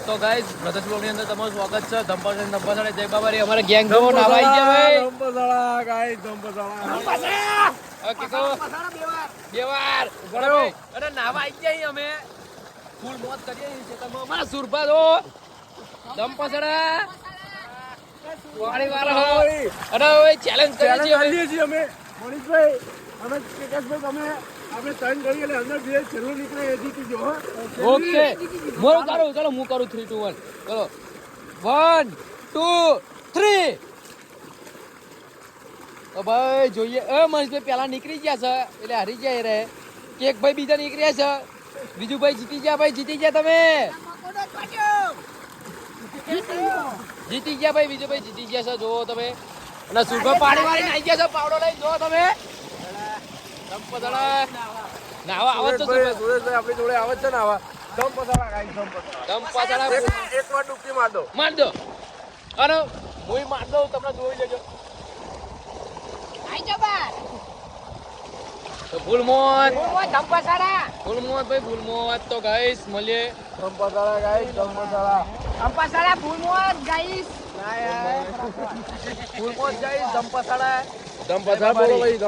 તો guys brothers blog ની અંદર તમારું સ્વાગત છે. ધંપાસળા જય બાબારી અમારા ગેંગ જો નાવા આવી ગયા ભાઈ. ધંપાસળા ગાઈસ ધંપાસળા ઓકે કો બે વાર બરો અને નાવા આવી ગયા અમે ફૂલ મોજ કરીએ છે. તમે અમારા સુરભા દો ધંપાસળા વાળી વાર હો અને ઓય ચેલેન્જ કરીએ છીએ અમે મનીષભાઈ અમે કેકેશભાઈ તમે આપણે ટર્ન કરીએ એટલે અંદર જે છેલ્લું નીકળે એ જીતી જો. ઓકે મોર કરો ચલો હું કરું 3 2 1 ચલો 1 2 3 તો ભાઈ જોઈએ એ મહેશભાઈ પેલા નીકળી ગયા છે એટલે હારી જાય રે કેક ભાઈ બીજા નીકળ્યા છે બીજું ભાઈ જીતી ગયા ભાઈ જીતી ગયા તમે જીતી ગયા ભાઈ બીજું ભાઈ જીતી ગયા છે જોવો તમે અને સુરભા પાણી વાળી નાઈ ગયા છે પાવડો લઈ જો તમે ધંપાસળા નાવા આવત તો સુરેશભાઈ આપણી જોડે આવત છે ને આવા ધંપાસળા ગાઈસ ધંપાસળા એકવાર ડૂબકી માર દો અને હું માર દઉં તમને જોઈ લેજો તો ફૂલમોત ભાઈ ફૂલમોત તો ગાઈસ મળીએ ધંપાસળા ગાઈસ ધંપાસળા ફૂલમોત ગાઈસ ધંપાસળા બોલો ભાઈ